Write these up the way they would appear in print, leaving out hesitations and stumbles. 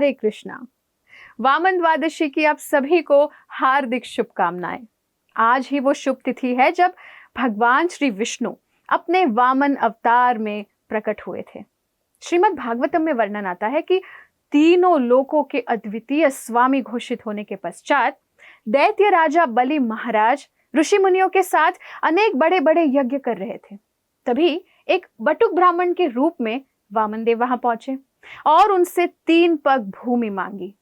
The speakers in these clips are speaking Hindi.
हरे कृष्णा। वामन द्वादशी की आप सभी को हार्दिक शुभकामनाएं। आज ही वो शुभ तिथि है जब भगवान श्री विष्णु अपने वामन अवतार में प्रकट हुए थे। श्रीमद् भागवतम में वर्णन आता है कि तीनों लोकों के अद्वितीय स्वामी घोषित होने के पश्चात दैत्य राजा बलि महाराज ऋषि मुनियों के साथ अनेक बड़े बड़े यज्ञ कर रहे थे। तभी एक बटुक ब्राह्मण के रूप में वामन देव वहां पहुंचे और उनसे 3 पग भूमि मांगी।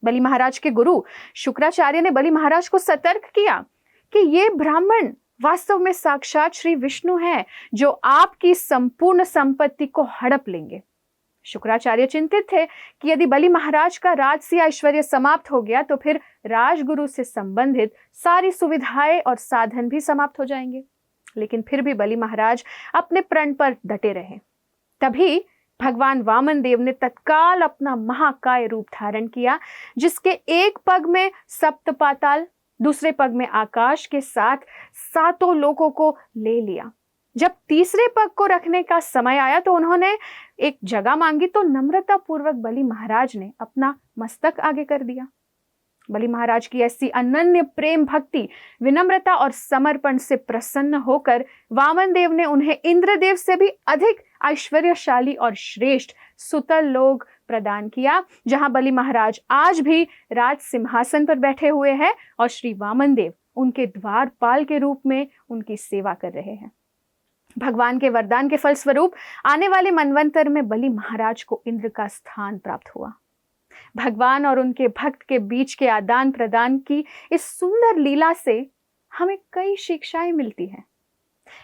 बलि महाराज के गुरु शुक्राचार्य ने बलि महाराज को सतर्क किया कि ये ब्राह्मण वास्तव में साक्षात श्री विष्णु हैं, जो आपकी संपूर्ण संपत्ति को हड़प लेंगे। शुक्राचार्य चिंतित थे कि यदि बलि महाराज का राजसी ऐश्वर्य समाप्त हो गया तो फिर राजगुरु से संबंधित सारी सुविधाएं और साधन भी समाप्त हो जाएंगे। लेकिन फिर भी बलि महाराज अपने प्रण पर डटे रहे। तभी भगवान वामन देव ने तत्काल अपना महाकाय रूप धारण किया, जिसके एक पग में सप्त पाताल, दूसरे पग में आकाश के साथ 7 लोकों को ले लिया। जब तीसरे पग को रखने का समय आया तो उन्होंने एक जगह मांगी, तो नम्रता पूर्वक बलि महाराज ने अपना मस्तक आगे कर दिया। बलि महाराज की ऐसी अनन्य प्रेम भक्ति, विनम्रता और समर्पण से प्रसन्न होकर वामन देव ने उन्हें इंद्रदेव से भी अधिक ऐश्वर्यशाली और श्रेष्ठ सुतल लोक प्रदान किया, जहां बलि महाराज आज भी राज सिंहासन पर बैठे हुए हैं और श्री वामन देव उनके द्वारपाल के रूप में उनकी सेवा कर रहे हैं। भगवान के वरदान के फलस्वरूप आने वाले मनवंतर में बलि महाराज को इंद्र का स्थान प्राप्त हुआ। भगवान और उनके भक्त के बीच के आदान प्रदान की इस सुंदर लीला से हमें कई शिक्षाएं मिलती हैं।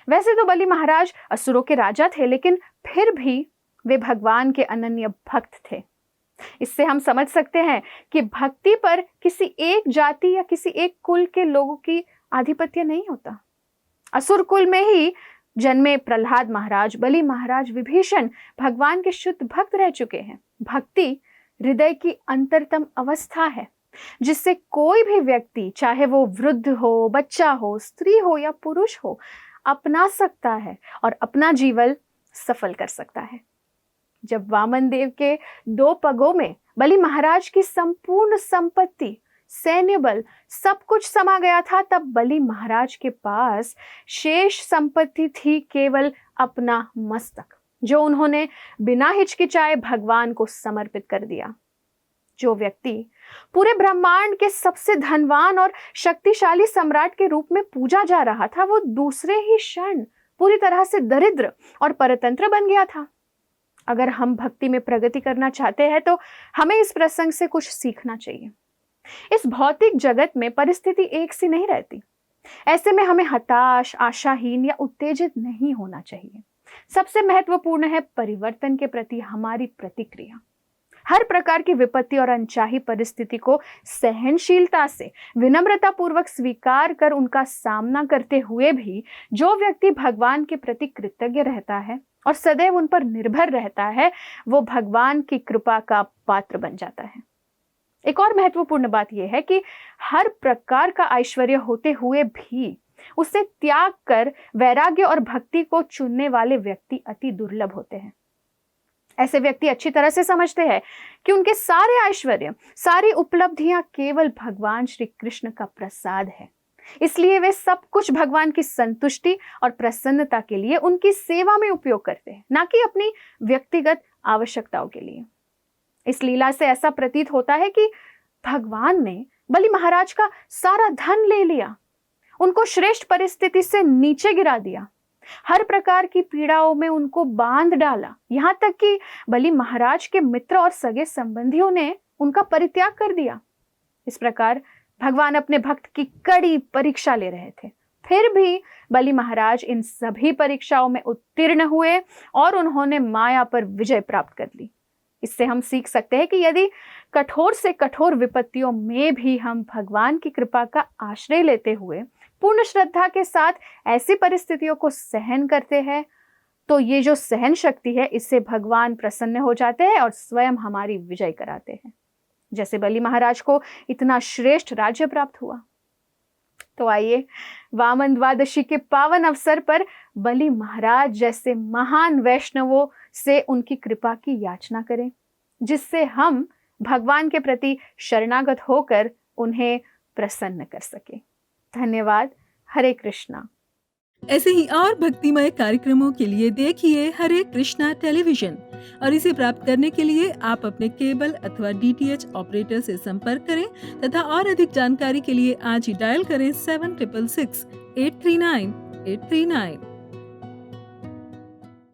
वैसे तो बलि महाराज असुरों के राजा थे, लेकिन फिर भी वे भगवान के अनन्य भक्त थे। इससे हम समझ सकते हैं कि भक्ति पर किसी एक जाति या किसी एक कुल के लोगों की आधिपत्य नहीं होता। असुर कुल में ही जन्मे प्रहलाद महाराज, बलि महाराज, विभीषण भगवान के शुद्ध भक्त रह चुके हैं। भक्ति हृदय की अंतरतम अवस्था है, जिससे कोई भी व्यक्ति, चाहे वो वृद्ध हो, बच्चा हो, स्त्री हो या पुरुष हो, अपना सकता है और अपना जीवन सफल कर सकता है। जब वामन देव के 2 पगों में बलि महाराज की संपूर्ण संपत्ति, सैन्य बल, सब कुछ समा गया था, तब बलि महाराज के पास शेष संपत्ति थी केवल अपना मस्तक, जो उन्होंने बिना हिचकिचाए भगवान को समर्पित कर दिया। जो व्यक्ति पूरे ब्रह्मांड के सबसे धनवान और शक्तिशाली सम्राट के रूप में पूजा जा रहा था, वो दूसरे ही क्षण पूरी तरह से दरिद्र और परतंत्र बन गया था। अगर हम भक्ति में प्रगति करना चाहते हैं तो हमें इस प्रसंग से कुछ सीखना चाहिए। इस भौतिक जगत में परिस्थिति एक सी नहीं रहती। ऐसे में हमें हताश, आशाहीन या उत्तेजित नहीं होना चाहिए। सबसे महत्वपूर्ण है परिवर्तन के प्रति हमारी प्रतिक्रिया। हर प्रकार की विपत्ति और अनचाही परिस्थिति को सहनशीलता से, विनम्रता पूर्वक स्वीकार कर उनका सामना करते हुए भी जो व्यक्ति भगवान के प्रति कृतज्ञ रहता है और सदैव उन पर निर्भर रहता है, वो भगवान की कृपा का पात्र बन जाता है। एक और महत्वपूर्ण बात यह है कि हर प्रकार का ऐश्वर्य होते हुए भी उसे त्याग कर वैराग्य और भक्ति को चुनने वाले व्यक्ति अति दुर्लभ होते हैं। ऐसे व्यक्ति अच्छी तरह से समझते हैं कि उनके सारे ऐश्वर्य, सारी उपलब्धियां केवल भगवान श्री कृष्ण का प्रसाद है। इसलिए वे सब कुछ भगवान की संतुष्टि और प्रसन्नता के लिए उनकी सेवा में उपयोग करते हैं, ना कि अपनी व्यक्तिगत आवश्यकताओं के लिए। इस लीला से ऐसा प्रतीत होता है कि भगवान ने बलि महाराज का सारा धन ले लिया, उनको श्रेष्ठ परिस्थिति से नीचे गिरा दिया, हर प्रकार की पीड़ाओं में उनको बांध डाला, यहाँ तक कि बलि महाराज के मित्र और सगे संबंधियों ने उनका परित्याग कर दिया। इस प्रकार भगवान अपने भक्त की कड़ी परीक्षा ले रहे थे। फिर भी बलि महाराज इन सभी परीक्षाओं में उत्तीर्ण हुए और उन्होंने माया पर विजय प्राप्त कर ली। इससे हम सीख सकते हैं कि यदि कठोर से कठोर विपत्तियों में भी हम भगवान की कृपा का आश्रय लेते हुए पूर्ण श्रद्धा के साथ ऐसी परिस्थितियों को सहन करते हैं, तो ये जो सहन शक्ति है, इससे भगवान प्रसन्न हो जाते हैं और स्वयं हमारी विजय कराते हैं। जैसे बलि महाराज को इतना श्रेष्ठ राज्य प्राप्त हुआ। तो आइए वामन द्वादशी के पावन अवसर पर बलि महाराज जैसे महान वैष्णवों से उनकी कृपा की याचना करें, जिससे हम भगवान के प्रति शरणागत होकर उन्हें प्रसन्न कर सके। धन्यवाद। हरे कृष्णा। ऐसे ही और भक्तिमय कार्यक्रमों के लिए देखिए हरे कृष्णा टेलीविजन और इसे प्राप्त करने के लिए आप अपने केबल अथवा DTH ऑपरेटर से संपर्क करें तथा और अधिक जानकारी के लिए आज ही डायल करें 7666 839 839।